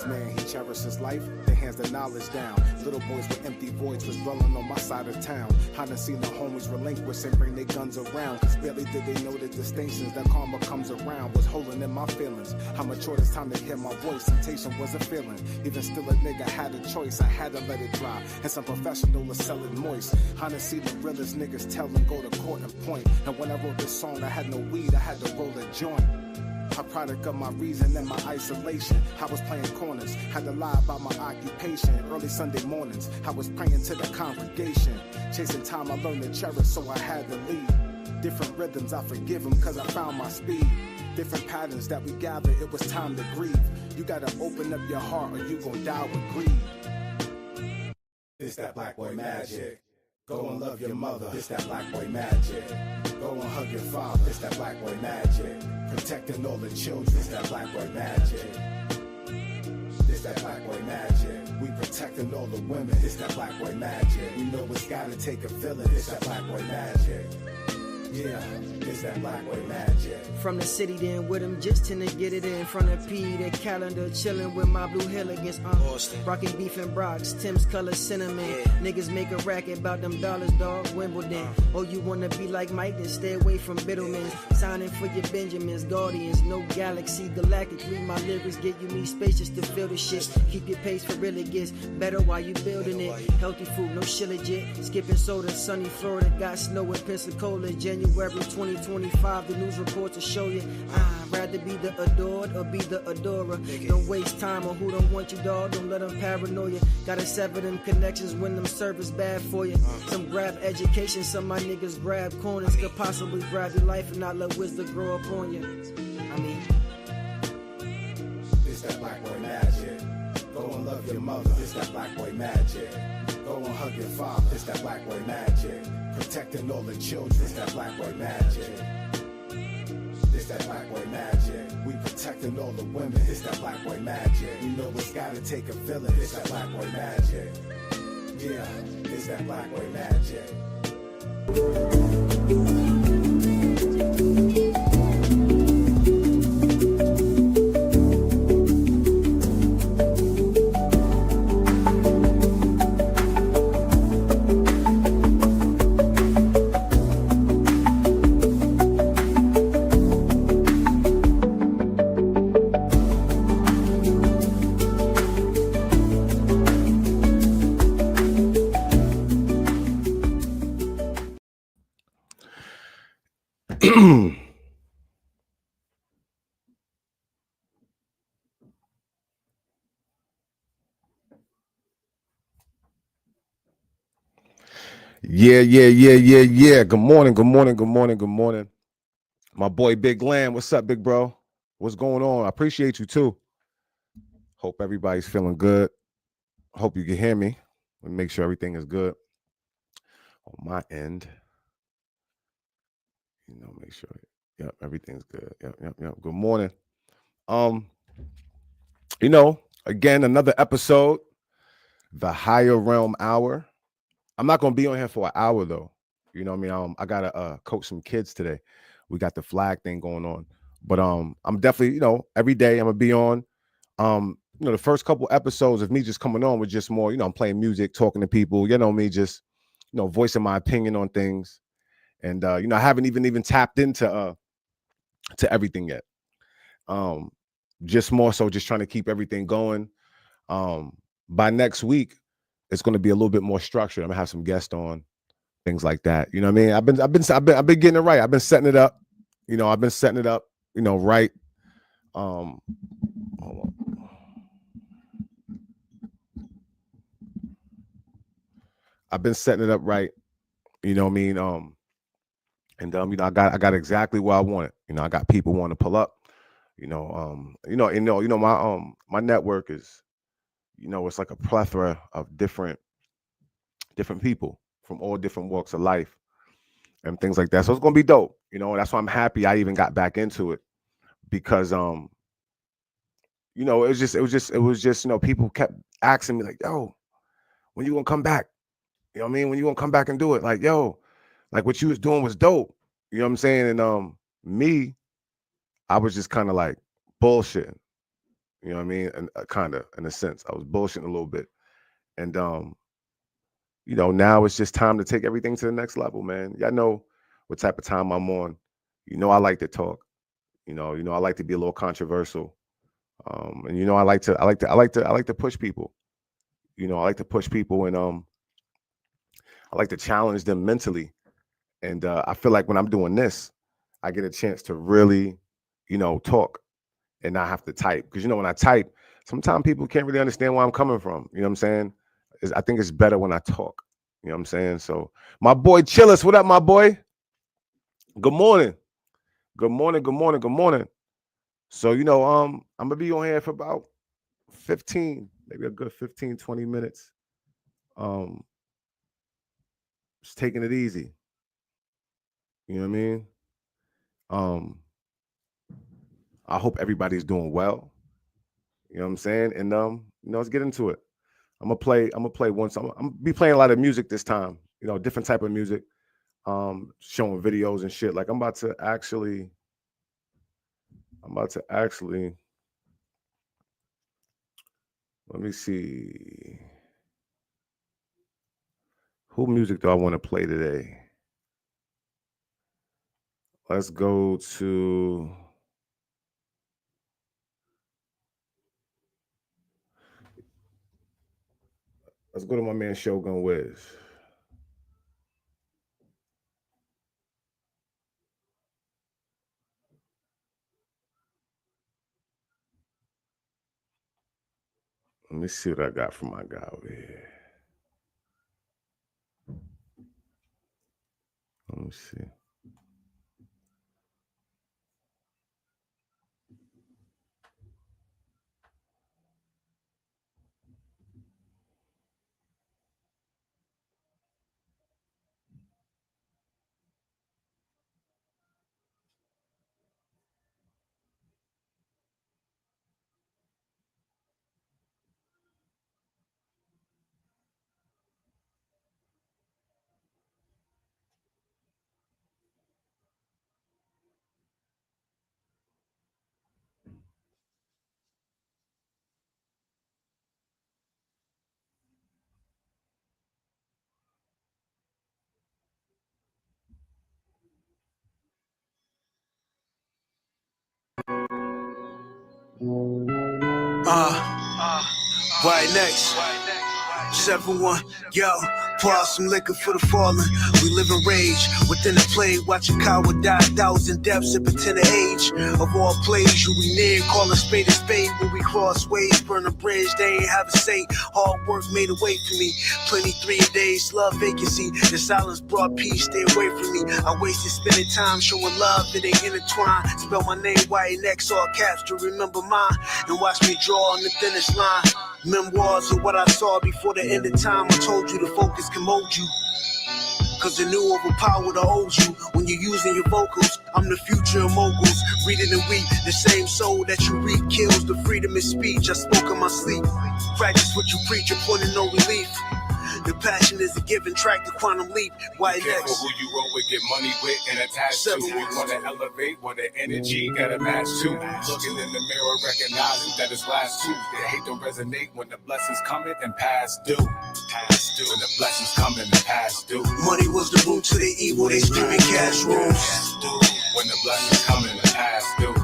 man, he cherished his life, they hands the knowledge down. Little boys with empty voids was dwelling on my side of town. I done seen the homies relinquish and bring their guns around. Cause barely did they know the distinctions that karma comes around. Was holding in my feelings. How mature it's time to hear my voice. Temptation was a feeling. Even still a nigga had a choice. I had to let it dry. And some professional was selling moist. I done see the realest niggas tell them go to court and point. And when I wrote this song, I had no weed, I had to roll a joint. A product of my reason and my isolation. I was playing corners, had to lie about my occupation. Early Sunday mornings, I was praying to the congregation. Chasing time, I learned to cherish, so I had to leave. Different rhythms, I forgive them, cause I found my speed. Different patterns that we gather, it was time to grieve. You gotta open up your heart or you gon' die with greed. It's that black boy magic. Go and love your mother, it's that black boy magic. Go and hug your father, it's that black boy magic. Protecting all the children, it's that black boy magic. It's that black boy magic. We protecting all the women, it's that black boy magic. We know it's gotta take a village, it's that black boy magic. Yeah, it's that black boy magic. From the city then with him, just tend to get it in front of P. That calendar, chilling with my blue hill against Austin. Rocking beef and Brock's, Tim's color cinnamon. Yeah. Niggas make a racket about them dollars, dog, Wimbledon. Oh, you wanna be like Mike, then stay away from Biddleman's. Signing for your Benjamins, Guardians, no galaxy, galactic. Read my lyrics, get you me spacious to feel the shit. Keep your pace for real, it gets better while you building it. Healthy food, no shit legit. Skipping soda, sunny Florida, got snow in Pensacola, January 2025, the news reports will show you. I'd rather be the adored or be the adorer. Don't waste time on who don't want you, dog. Don't let them paranoia. Gotta sever them connections when them service bad for you. Some grab education, some of my niggas grab corners. Could possibly grab your life and not let wisdom grow up on you. I mean, it's that black boy magic. Go and love your mother, it's that black boy magic. Go and hug your father, it's that black boy magic. Protecting all the children, it's that black boy magic. It's that black boy magic. We protecting all the women, it's that black boy magic. You know it's gotta take a village, it's that black boy magic. Yeah, it's that black boy magic. Yeah. Good morning. My boy Big Lamb, what's up, big bro? What's going on? I appreciate you too. Hope everybody's feeling good. Hope you can hear me. Let me make sure everything is good on my end. You know, make sure. Yep, everything's good. Yep. Good morning. You know, again, another episode, the Higher Realm Hour. I'm not gonna be on here for an hour though. You know what I mean? I gotta coach some kids today. We got the flag thing going on. But I'm definitely, you know, every day I'm gonna be on. You know, the first couple episodes of me just coming on was just more, you know, I'm playing music, talking to people, you know, me just, you know, voicing my opinion on things. And you know, I haven't even tapped into to everything yet. Just more so just trying to keep everything going. By next week, it's going to be a little bit more structured. I'm gonna have some guests on, things like that. You know what I mean? I've been getting it right. I've been setting it up. You know, you know, right. Hold on. I've been setting it up right. You know what I mean? And you know, I got exactly what I wanted. You know, I got people wanting to pull up. You know, my network is, you know, it's like a plethora of different people from all different walks of life and things like that. So it's gonna be dope. You know, that's why I'm happy I even got back into it, because you know, it was just, you know, people kept asking me like, yo, when you gonna come back? You know what I mean? When you gonna come back and do it? Like, yo, like what you was doing was dope. You know what I'm saying? And me, I was just kind of like bullshitting. You know what I mean? And kind of, in a sense, I was bullshitting a little bit. And now it's just time to take everything to the next level, man. Y'all know what type of time I'm on. I like to talk. I like to be a little controversial. And I like to push people. I like to push people, and I like to challenge them mentally. And I feel like when I'm doing this, I get a chance to really, talk and not have to type. Because when I type, sometimes people can't really understand where I'm coming from. You know what I'm saying? I think it's better when I talk. You know what I'm saying? So my boy Chillis, what up, my boy? Good morning. Good morning. Good morning. Good morning. So, I'm gonna be on here for about 15, maybe a good 15, 20 minutes. Just taking it easy. You know what I mean? I hope everybody's doing well. You know what I'm saying? And let's get into it. I'm gonna play one song. I'm gonna be playing a lot of music this time, different type of music. Showing videos and shit. Like I'm about to actually let me see. Who music do I want to play today? Let's go to my man Shogun Wiz. Let me see what I got from my guy over here. Let me see. Right next. 7-1, yo, pour out some liquor for the fallen. We live in rage within the play, watching coward die, 1,000 deaths at the tender age. Of all plays, you we near, call a spade. When we cross ways, burn a bridge, they ain't have a say. Hard work made a way for me. Plenty 3 days, love vacancy. The silence brought peace, stay away from me. I wasted spending time showing love, it ain't intertwined. Spell my name, YNX, all caps to remember mine. And watch me draw on the thinnest line. Memoirs of what I saw before the end of time. I told you the focus can mold you. Cause the new overpower the old you. When you're using your vocals, I'm the future of moguls. Read it and weep, the same soul that you read kills the freedom of speech. I spoke in my sleep. Practice what you preach, you're pointing no relief. The passion is a given track, the quantum leap. Why Careful next? who you roll with, get money with, and attached to. You wanna elevate, what the energy gotta match to. Looking in the mirror, recognizing that it's last two. The hate don't resonate when the blessings coming and pass due. Pass due. When the blessings coming and pass due. Money was the root to the evil, they screaming cash rules. Pass due. When the blessings coming and pass due.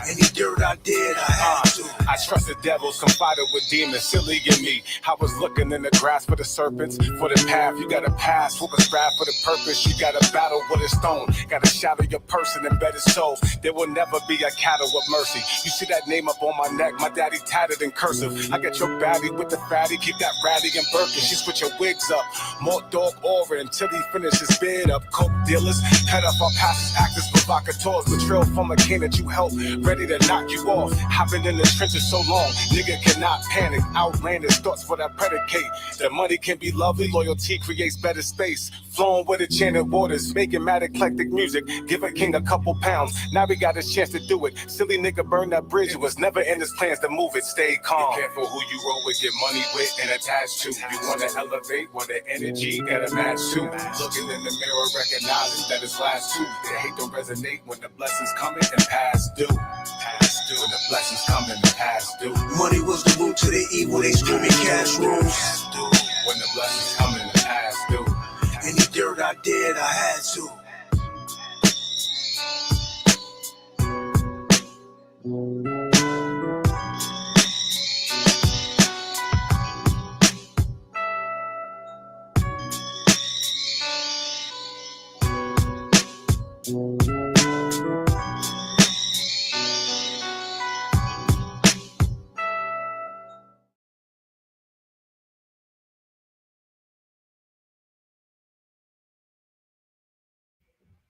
Any dirt I did, I had to. I trusted devils, confided with demons, silly in me. I was looking in the grass for the serpents, for the path. You gotta pass, for the strive for the purpose. You gotta battle with a stone. Gotta shadow your person and better soul. There will never be a cattle of mercy. You see that name up on my neck, my daddy tatted in cursive. I got your baddie with the fatty, keep that ratty and Birkin. She switch her wigs up, more dog aura until he finishes bid up. Coke dealers, head up our pastors, actors, provocateurs. Betrayal from a king that you helped, ready to knock you off. I've been in the trenches so long, nigga cannot panic. Outlandish thoughts what I predicate. That money can be lovely, loyalty creates better space. Flowing with enchanted waters, making mad eclectic music. Give a king a couple pounds, now we got his chance to do it. Silly nigga burned that bridge, it was never in his plans to move it. Stay calm. Be careful who you roll with, get money with, and attached to. You wanna elevate, what the energy gotta match to. Looking in the mirror, recognizing that it's last two. The hate don't resonate when the blessings coming and pass due. Pass due. due. When the blessings come and the past due. Money was the root to the evil, they screaming cash rules. When the blessings come and the past due. Any dirt I did, I had to.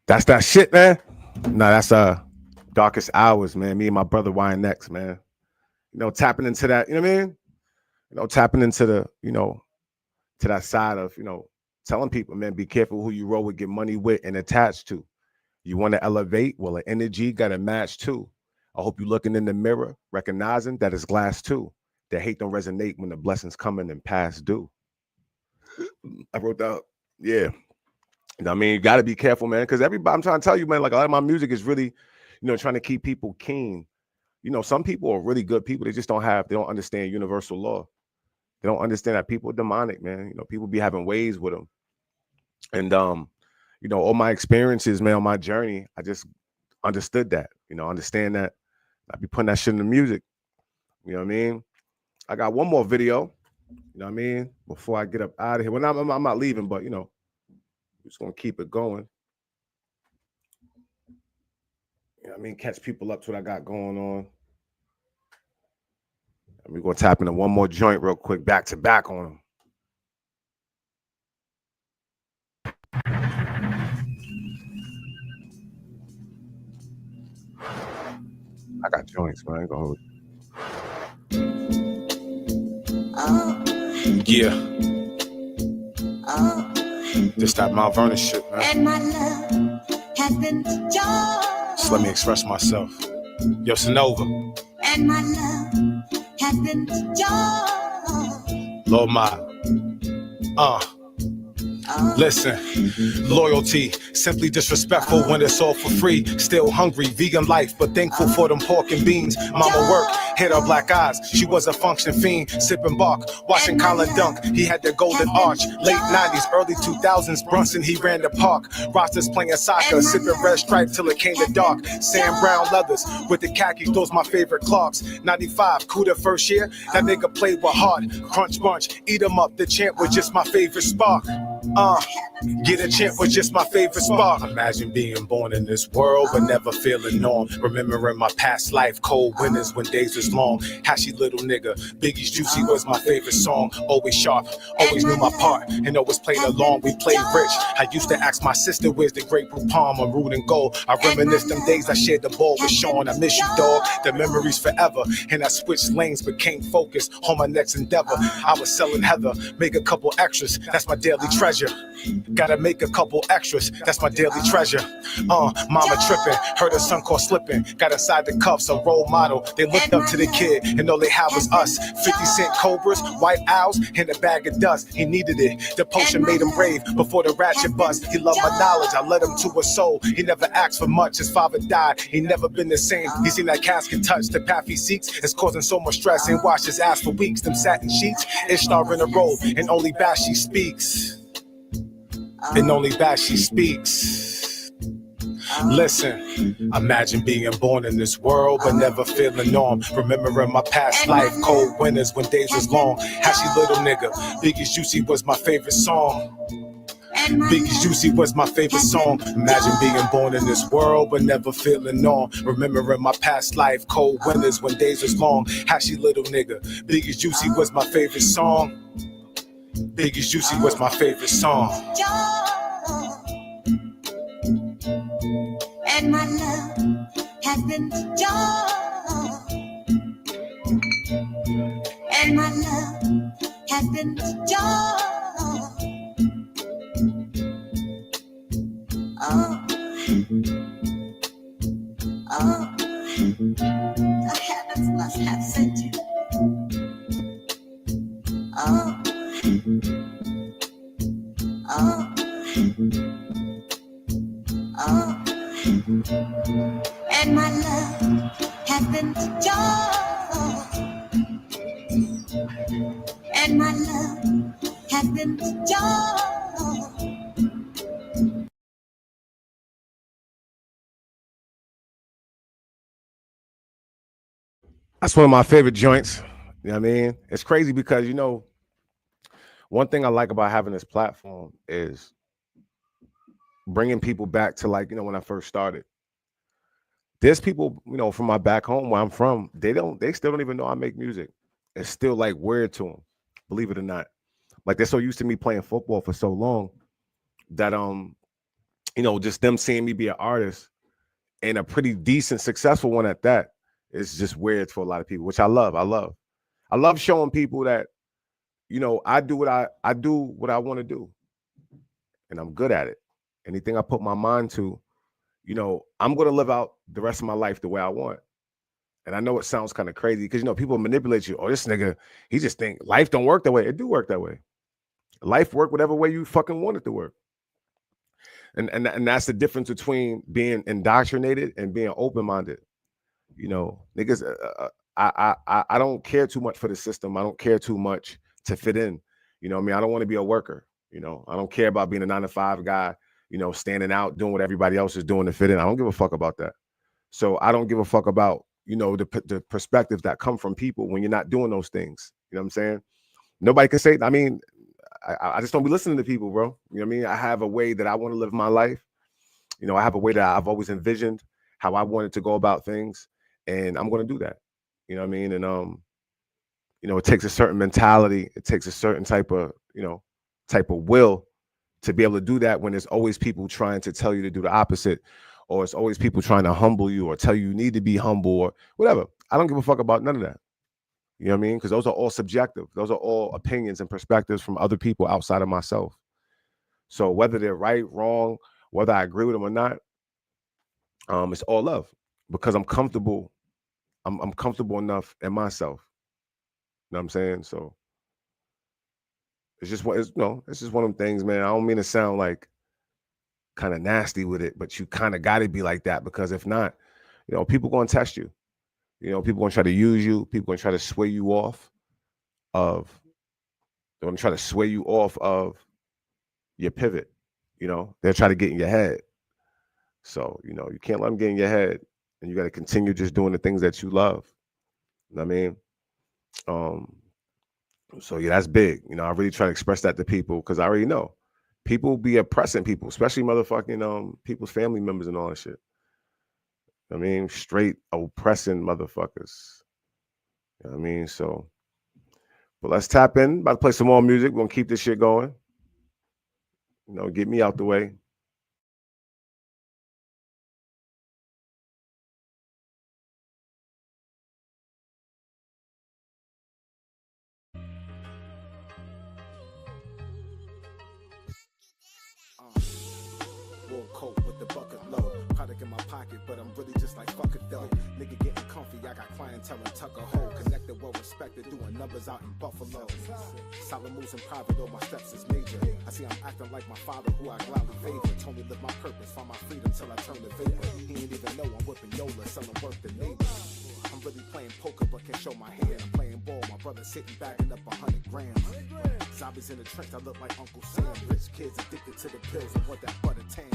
That's that shit, man. Nah, that's Darkest Hours, man. Me and my brother YNX, man. You know, tapping into that, you know what I mean? You know, tapping into the, you know, to that side of, you know, telling people, man, be careful who you roll with, get money with, and attached to. You want to elevate? Well, the energy got to match too. I hope you're looking in the mirror, recognizing that it's glass too. That hate don't resonate when the blessings coming and pass due. I wrote that. Yeah. You know what I mean? You got to be careful, man, because everybody, I'm trying to tell you, man, like a lot of my music is really, you know, trying to keep people keen. You know, some people are really good people. They just don't understand universal law. They don't understand that people are demonic, man. You know, people be having ways with them. And, you know, all my experiences, man, on my journey, I just understood that, you know, understand that. I be putting that shit in the music. You know what I mean? I got one more video, you know what I mean, before I get up out of here. Well, I'm not leaving, but, you know, I'm just going to keep it going. You know what I mean? Catch people up to what I got going on. And we're going to tap into one more joint real quick, back to back on them. I got joints, man. Go. Yeah. Just that Mount Vernon shit, man. And my love has been joy. Just let me express myself. Yo, Sonova. And my love has been joy. Lil Ma. Listen, loyalty, simply disrespectful when it's all for free. Still hungry, vegan life, but thankful for them pork and beans. Mama worked, hit her black eyes. She was a function fiend, sipping bark, watching Colin Dunk. He had the golden arch. Late 90s, early 2000s, Brunson, he ran the park. Rosters playing soccer, sipping red stripe till it came to dark. Sam Brown leathers with the khakis, those my favorite Clarks. 95, Cuda first year, that nigga played with heart. Crunch bunch, eat 'em up, the champ was just my favorite spark. Get a champ was just my favorite spark. Imagine being born in this world but never feeling norm. Remembering my past life, cold winters when days was long. Hashy little nigga, Biggie's Juicy was my favorite song. Always sharp, always knew my part, and always played along. We played rich. I used to ask my sister, where's the great blue palm on root and gold. I reminisce them days I shared the ball with Sean. I miss you, dog. The memories forever. And I switched lanes, became focused on my next endeavor. I was selling heather, make a couple extras. That's my daily treasure. Gotta make a couple extras, that's my daily treasure. Mama tripping, heard her son caught slipping. Got inside the cuffs, a role model. They looked up to the kid, and all they had was us. 50 Cent Cobras, white owls, and a bag of dust. He needed it, the potion made him brave before the ratchet bust. He loved my knowledge, I led him to a soul. He never asked for much, his father died. He never been the same, he seen that casket touch. The path he seeks is causing so much stress. Ain't washed his ass for weeks, them satin sheets. Ishtar in a robe, and only Bashi speaks. And only Bashi speaks. Listen, imagine being born in this world but never feeling norm. Remembering my past life, cold winters when days was long. Hashy little nigga, Biggie's Juicy was my favorite song. Biggie's Juicy was my favorite song. Imagine being born in this world but never feeling norm. Remembering my past life, cold winters when days was long. Hashy little nigga, Biggie's Juicy was my favorite song. Biggie's Juicy was my favorite song. And my love has been joy. And my love has been joy. The heavens must have sent you. And my love has been and my love has been restored. That's one of my favorite joints. You know what I mean? It's crazy because, you know, one thing I like about having this platform is bringing people back to, like, you know, when I first started. There's people, you know, from my back home where I'm from, they still don't even know I make music. It's still like weird to them, believe it or not. Like, they're so used to me playing football for so long that, you know, just them seeing me be an artist and a pretty decent, successful one at that, it's just weird for a lot of people, which I love. I love showing people that, you know, I do what I want to do, and I'm good at it. Anything I put my mind to, you know, I'm going to live out the rest of my life the way I want. And I know it sounds kind of crazy because, you know, people manipulate you. Oh, this nigga, he just think life don't work that way. It do work that way. Life work whatever way you fucking want it to work. And that's the difference between being indoctrinated and being open-minded. You know, niggas, I don't care too much for the system. I don't care too much to fit in. You know what I mean? I don't want to be a worker. You know, I don't care about being a 9-to-5 guy, you know, standing out, doing what everybody else is doing to fit in. I don't give a fuck about that. So I don't give a fuck about, you know, the perspectives that come from people when you're not doing those things. You know what I'm saying? Nobody can say, I mean, I just don't be listening to people, bro. You know what I mean? I have a way that I want to live my life. You know, I have a way that I've always envisioned how I wanted to go about things. And I'm going to do that. You know what I mean? And, you know, it takes a certain mentality. It takes a certain type of will to be able to do that when there's always people trying to tell you to do the opposite, or it's always people trying to humble you or tell you need to be humble or whatever. I don't give a fuck about none of that. You know what I mean? Because those are all subjective. Those are all opinions and perspectives from other people outside of myself. So whether they're right, wrong, whether I agree with them or not, it's all love because I'm comfortable. I'm comfortable enough in myself. You know what I'm saying? So it's just one of them things, man. I don't mean to sound like kind of nasty with it, but you kind of got to be like that because if not, you know, people going to test you. You know, people going to try to use you. People going to try to sway you off of. They're going to try to sway you off of your pivot. You know, they'll try to get in your head. So, you know, you can't let them get in your head, and you got to continue just doing the things that you love. You know what I mean? So yeah, that's big. You know, I really try to express that to people because I already know people be oppressing people, especially motherfucking people's family members and all that shit. I mean, straight oppressing motherfuckers. You know what I mean? So, but let's tap in. About to play some more music. We're gonna keep this shit going. You know, get me out the way. Wool coat with the bucket low. Product in my pocket, but I'm really just like fuck it though. Nigga getting comfy, I got clientele in Tucker Hole. Connected, well respected, doing numbers out in Buffalo. Solid moves in private, though my steps is major. I see I'm acting like my father, who I gladly favor. Told me live my purpose, find my freedom till I turn to vapor. He ain't even know I'm whipping Yola, selling work to neighbors. I'm really playing poker, but can't show my hand. I'm playing ball, my brother sitting backing up 100 grams. Zombies in the trench, I look like Uncle Sam. Rich kids addicted to the pills and want that butter tan.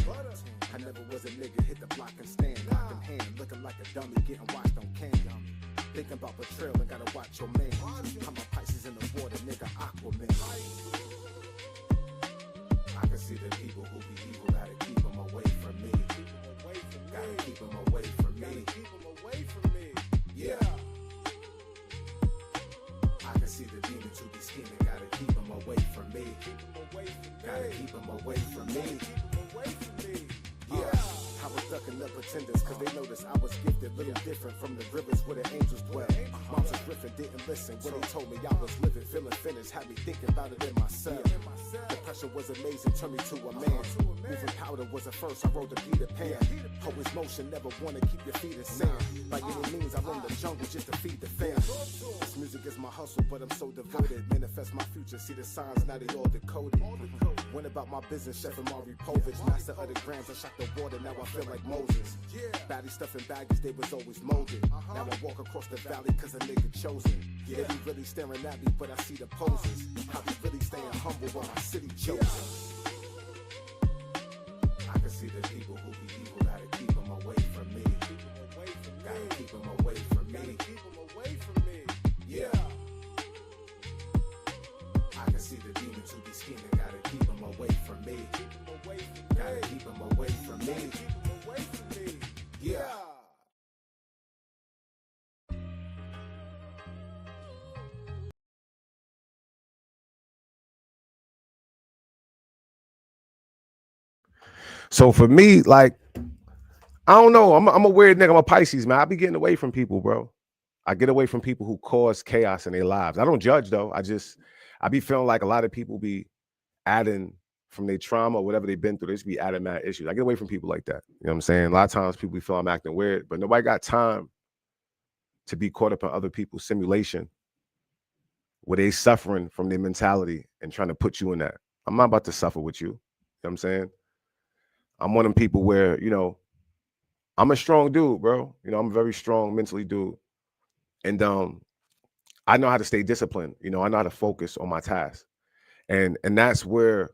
I never was a nigga, hit the block and stand. Lock in hand, looking like a dummy, getting watched on cam. Thinking about betrayal and gotta watch your man. I'm a Pisces in the water, nigga, Aquaman. I can see the people who be evil, gotta keep them away from me. Gotta keep them away from me. Yeah. I can see the demons who be scheming, gotta keep them away from me. Gotta keep them away from me. Yeah. I was ducking the pretenders cause they noticed I was gifted, little different from the rivers where the angels dwell. Moms was riffing, didn't listen when they told me I was living, feeling finished, had me thinking about it in myself. The pressure was amazing, turned me to a man. Moving powder was a first, I rode the Peter Pan. Always motion, never wanna keep your feet in sand. By any means, I roam the jungle just to feed the fam. This music is my hustle, but I'm so devoted. Manifest my future, see the signs, now they all decoded. Went about my business, Chef Amari Povich, master of the grams, I shot the water, now I feel like Moses. Baddie stuffing baggies, they was always molded. Now I walk across the valley cause a nigga chosen. Yeah, they be really staring at me, but I see the poses. I be really staying humble while my city chosen. I can see the people who be evil, gotta keep them away from me. Gotta keep them away from me. Yeah. I can see the demons who be scheming, gotta keep them away from me. Gotta keep them away from me. Yeah. So for me, like, I don't know. I'm a weird nigga. I'm a Pisces, man. I be getting away from people, bro. I get away from people who cause chaos in their lives. I don't judge though. I be feeling like a lot of people be adding from their trauma, whatever they've been through. They just be adding mad issues. I get away from people like that. You know what I'm saying? A lot of times people feel I'm acting weird, but nobody got time to be caught up in other people's simulation where they suffering from their mentality and trying to put you in that. I'm not about to suffer with you. You know what I'm saying? I'm one of them people where, you know, I'm a strong dude, bro. You know, I'm a very strong mentally dude. And I know how to stay disciplined. You know, I know how to focus on my task. And that's where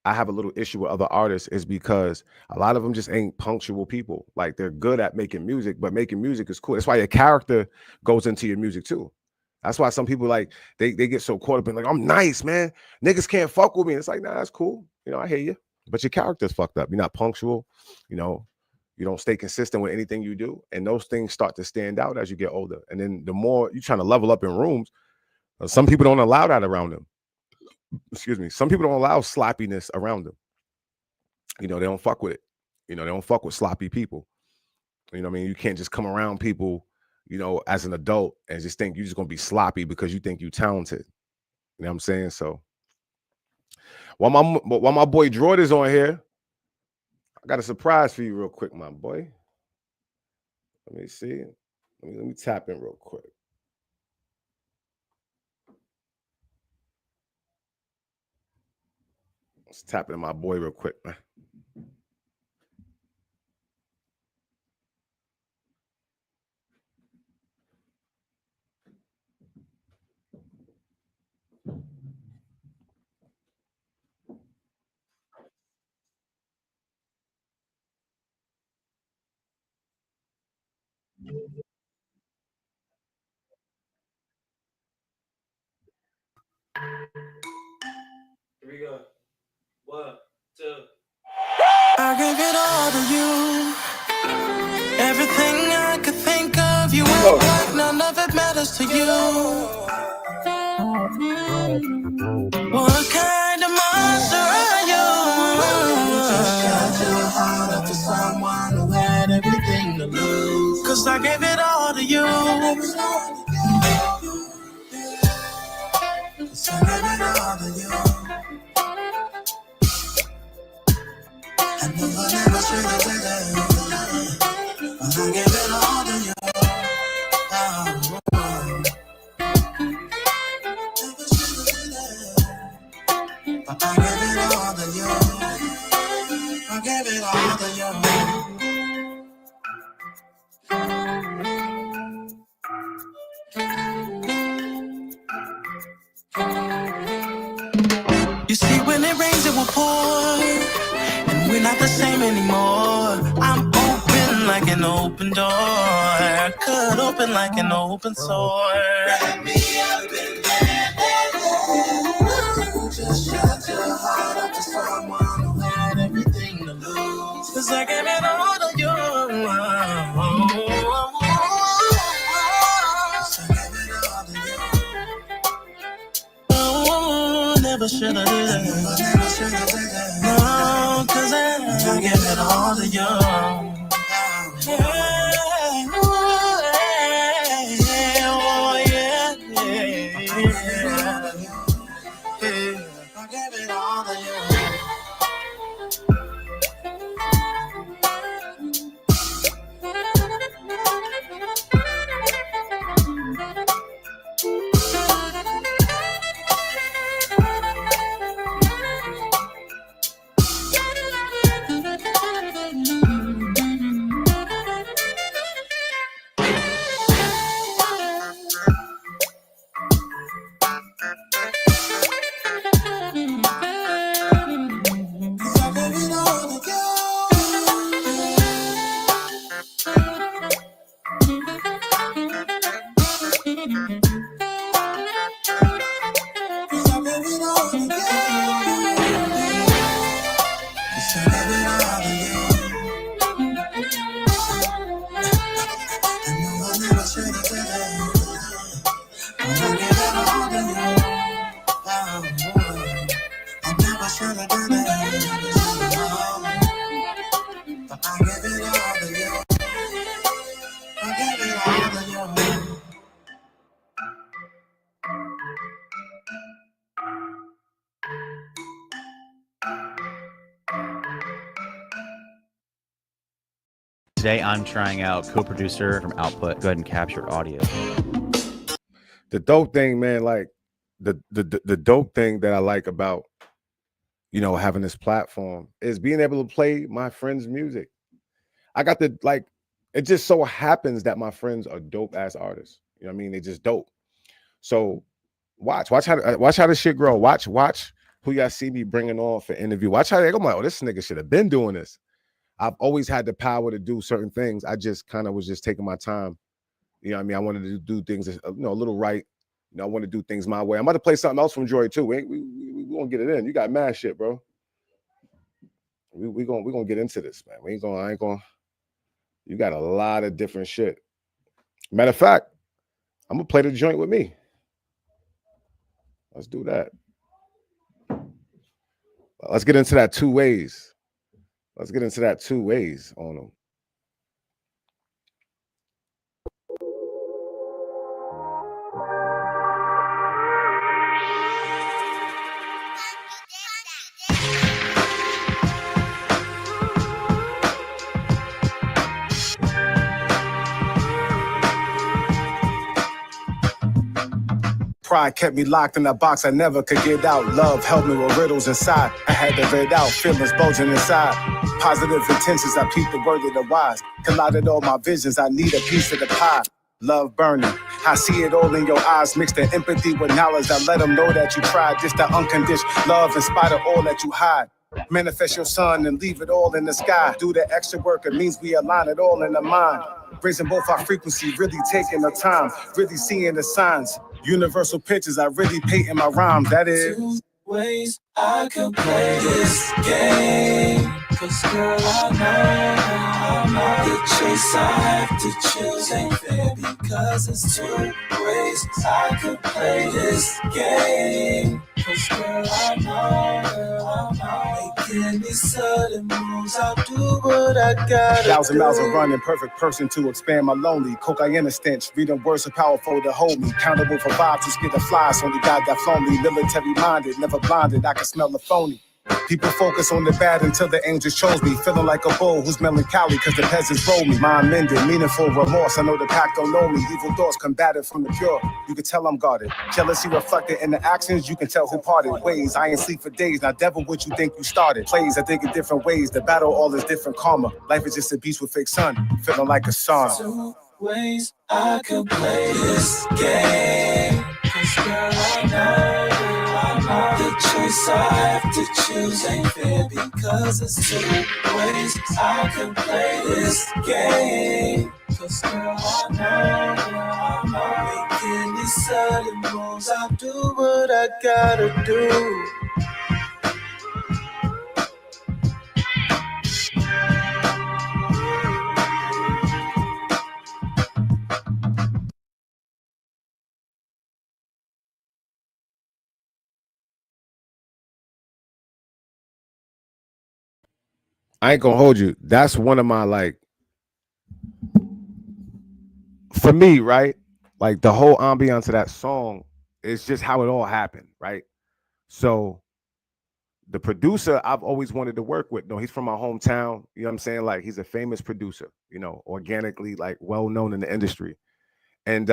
I have a little issue with other artists, is because a lot of them just ain't punctual people. Like, they're good at making music, but making music is cool. That's why your character goes into your music too. That's why some people, like, they get so caught up in like, I'm nice, man. Niggas can't fuck with me. And it's like, nah, that's cool. You know, I hear you. But your character's fucked up. You're not punctual. You know, you don't stay consistent with anything you do. And those things start to stand out as you get older. And then the more you're trying to level up in rooms, some people don't allow that around them. Excuse me. Some people don't allow sloppiness around them. You know, they don't fuck with it. You know, they don't fuck with sloppy people. You know what I mean? You can't just come around people, you know, as an adult and just think you're just going to be sloppy because you think you're talented. You know what I'm saying? So while my boy Droid is on here, I got a surprise for you real quick, my boy. Let me see. Let me tap in real quick. Let's tap into my boy real quick, man. Here we go. 1, 2. I gave it all to you. Everything I could think of, you ain't like none of it matters to you. What kind of monster are you? Just shut your heart up to someone who had everything to lose. 'Cause I gave it all to you. I gave it all to you. I knew I never should have did it, but I gave it all to you. Never should have did it, but I gave it all to you. I gave it all to you. You see, when it rains, it will pour. We're not the same anymore. I'm open like an open door. Cut open like an open sore. Wrap me up in bed. Just shut your heart up to someone who had everything to lose. 'Cause I gave it all to you. Never should have did it. Never should have did it. No, 'cause I give it all to you. Yeah, oh yeah, yeah. I give it all to you. Today I'm trying out co-producer from Output. Go ahead and capture audio. The dope thing, man, like the dope thing that I like about, you know, having this platform is being able to play my friends' music. I got the, like, it just so happens that my friends are dope ass artists. You know what I mean? They just dope. So watch how this shit grow. Watch who y'all see me bringing on for interview. Watch how they go. I'm like, oh, this nigga should have been doing this. I've always had the power to do certain things. I just kind of was just taking my time. You know what I mean? I wanted to do things, you know, a little right. You know, I want to do things my way. I'm about to play something else from Joy too. We gonna get it in. You got mad shit, bro. We gonna get into this, man. I ain't gonna. You got a lot of different shit. Matter of fact, I'm gonna play the joint with me. Let's do that. Let's get into that 2 ways. Let's get into that 2 ways on them. Pride kept me locked in a box I never could get out. Love held me with riddles inside. I had to rid out, feelings bulging inside. Positive intentions, I peeped the word of the wise. Collided all my visions, I need a piece of the pie. Love burning, I see it all in your eyes. Mixed the empathy with knowledge, I let them know that you tried. Just the unconditional love in spite of all that you hide. Manifest your sun and leave it all in the sky. Do the extra work, it means we align it all in the mind. Raising both our frequency, really taking the time. Really seeing the signs. Universal pictures, I really paint in my rhymes. That is 2 ways I could play this game. 'Cause girl, I know the choice I have to choose ain't fair. Because it's 2 ways I could play this game. 'Cause girl, I know making these sudden moves, I'll do what I gotta 1,000 do. miles of running, perfect person to expand my lonely. Cocaine stench, reading words so powerful to hold me. Countable for vibes, too scared to fly, so only God that flown me. Military minded, never blinded, I can smell the phony. People focus on the bad until the angels chose me. Feeling like a bull who's melancholy cause the peasants roll me. Mind mended, meaningful remorse. I know the pack don't know me. Evil thoughts combated from the pure. You can tell I'm guarded. Jealousy reflected in the actions. You can tell who parted ways. I ain't sleep for days. Now devil, what you think you started? Plays, I think in different ways. The battle all is different karma. Life is just a beast with fake sun. Feeling like a sauna. 2 ways I could play this game. 'Cause girl, I know the choice I have to choose ain't fair. Because it's 2 ways I can play this game. 'Cause girl, I know making these sudden moves, I'll do what I gotta do. I ain't gonna hold you. That's one of my, like, for me, right? Like the whole ambiance of that song is just how it all happened, right? So the producer I've always wanted to work with, no, he's from my hometown. You know what I'm saying? Like, he's a famous producer, you know, organically, like, well known in the industry. And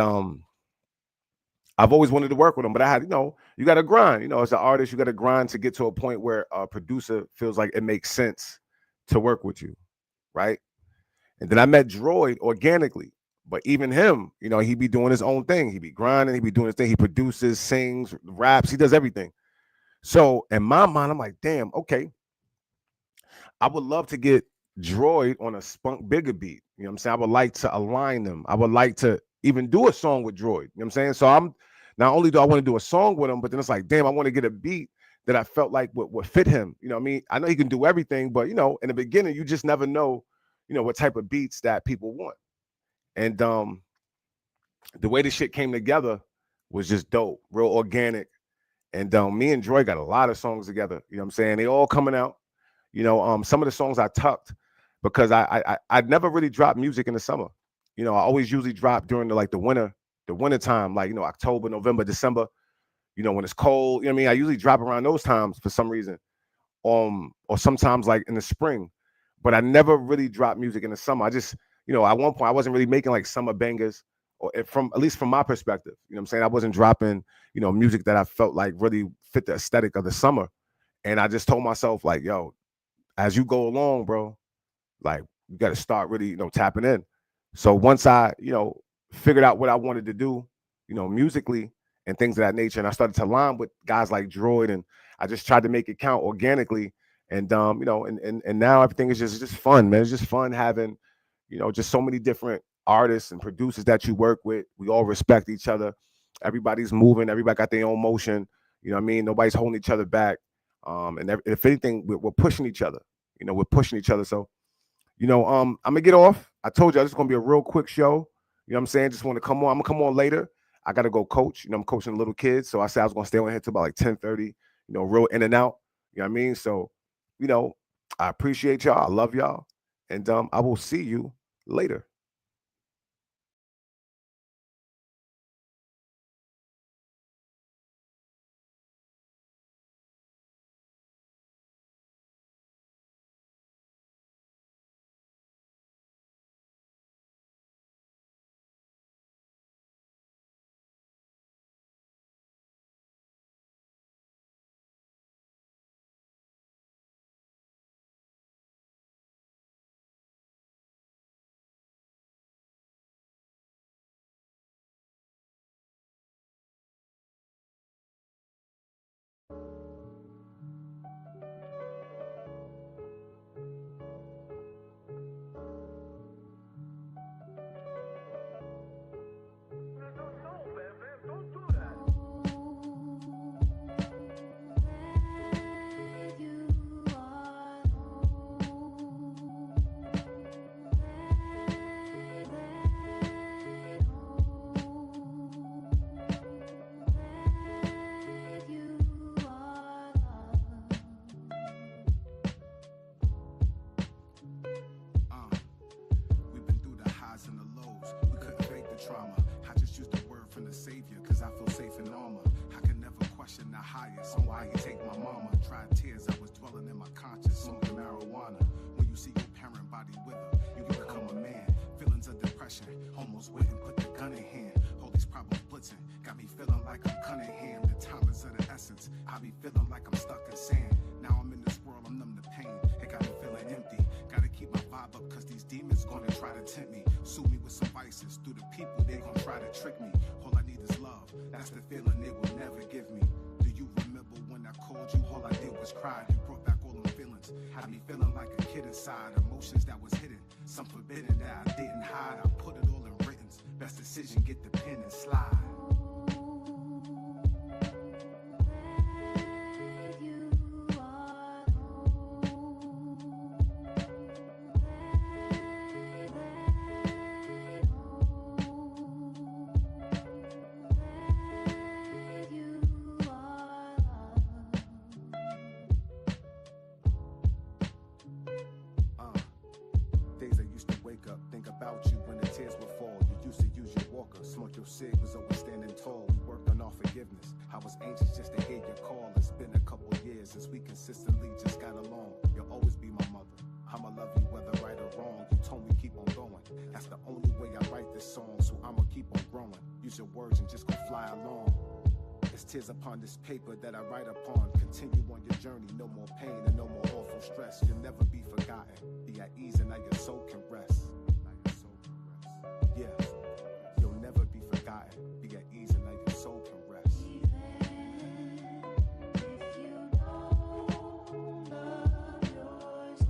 I've always wanted to work with him, but I had, you know, you got to grind. You know, as an artist, you got to grind to get to a point where a producer feels like it makes sense to work with you, right? And then I met Droid organically, but even him, you know, he be doing his own thing. He be grinding, he be doing his thing. He produces, sings, raps, he does everything. So in my mind, I'm like, damn, okay. I would love to get Droid on a Spunk Bigger beat. You know what I'm saying? I would like to align them. I would like to even do a song with Droid. You know what I'm saying? So I'm not only do I want to do a song with him, but then it's like, damn, I want to get a beat that I felt like would fit him. You know what I mean? I know he can do everything, but in the beginning, you just never know, what type of beats that people want. And the way the shit came together was just dope, real organic. And me and Droid got a lot of songs together. You know what I'm saying? They all coming out. Some of the songs I tucked because I'd never really dropped music in the summer. I always usually drop during the winter time, like October, November, December. When it's cold, you know what I mean? I usually drop around those times for some reason. Or sometimes like in the spring. But I never really dropped music in the summer. I just, at one point I wasn't really making like summer bangers, or at least from my perspective. You know what I'm saying? I wasn't dropping, music that I felt like really fit the aesthetic of the summer. And I just told myself, like, yo, as you go along, bro, like you got to start really, tapping in. So once I, figured out what I wanted to do, musically and things of that nature, and I started to align with guys like Droid, and I just tried to make it count organically. And and now everything is just fun, man. It's just fun having, just so many different artists and producers that you work with. We all respect each other. Everybody's moving. Everybody got their own motion. You know what I mean? Nobody's holding each other back. And if anything, we're pushing each other. We're pushing each other. So, I'm gonna get off. I told you this is gonna be a real quick show. You know what I'm saying? Just want to come on. I'm gonna come on later. I gotta go coach. I'm coaching little kids. So I said I was gonna stay on here till about like 10:30, real in and out. You know what I mean? So, I appreciate y'all. I love y'all. And I will see you later. Tears upon this paper that I write upon. Continue on your journey, no more pain and no more awful stress. You'll never be forgotten. Be at ease and now your soul can rest. Yeah, you'll never be forgotten. Be at ease and now your soul can rest. If you don't love yourself,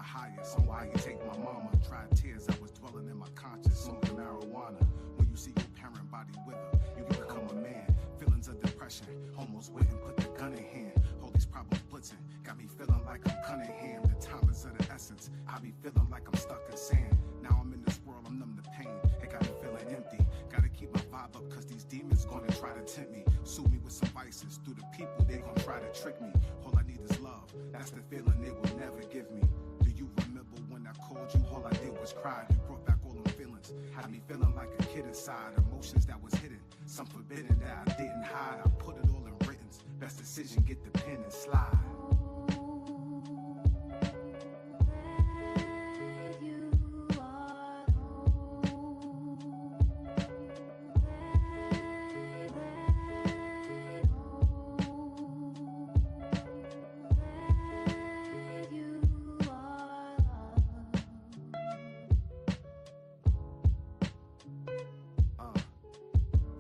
highest. So why you take my mama? Tried tears, I was dwelling in my conscience, smoking marijuana. When you see your parent body wither, you can become a man. Feelings of depression, almost wouldn't put the gun in hand. All these problems blitzing, got me feeling like I'm Cunningham. The time is of the essence, I be feeling like I'm stuck in sand. Now I'm in this world, I'm numb to pain, it got me feeling empty. Gotta keep my vibe up, cause these demons gonna try to tempt me. Sue me with some vices, through the people they gonna try to trick me. All I need is love, that's the feeling they will never give me. Do you remember when I called you? All I did was cry, you brought back all them feelings. Had me feeling like a kid inside, emotions that was hidden, some forbidden that I didn't hide. I put it all in written, best decision, get the pen and slide.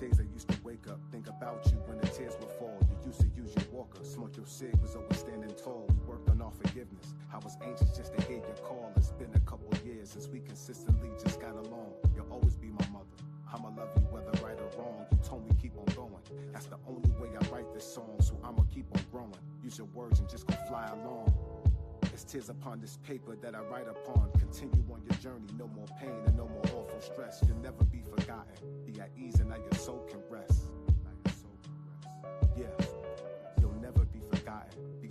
Days I used to wake up, think about you when the tears would fall. You used to use your walker, smoke your cig, was always standing tall. We worked on our forgiveness. I was anxious just to hear your call. It's been a couple years since we consistently just got along. You'll always be my mother. I'ma love you whether right or wrong. You told me keep on going. That's the only way I write this song, so I'ma keep on growing. Use your words and just go fly along. It's tears upon this paper that I write upon. Continue on your journey, no more pain and no more awful stress. You'll never be forgotten. Be at ease and now your soul can rest. Yeah, you'll never be forgotten. Be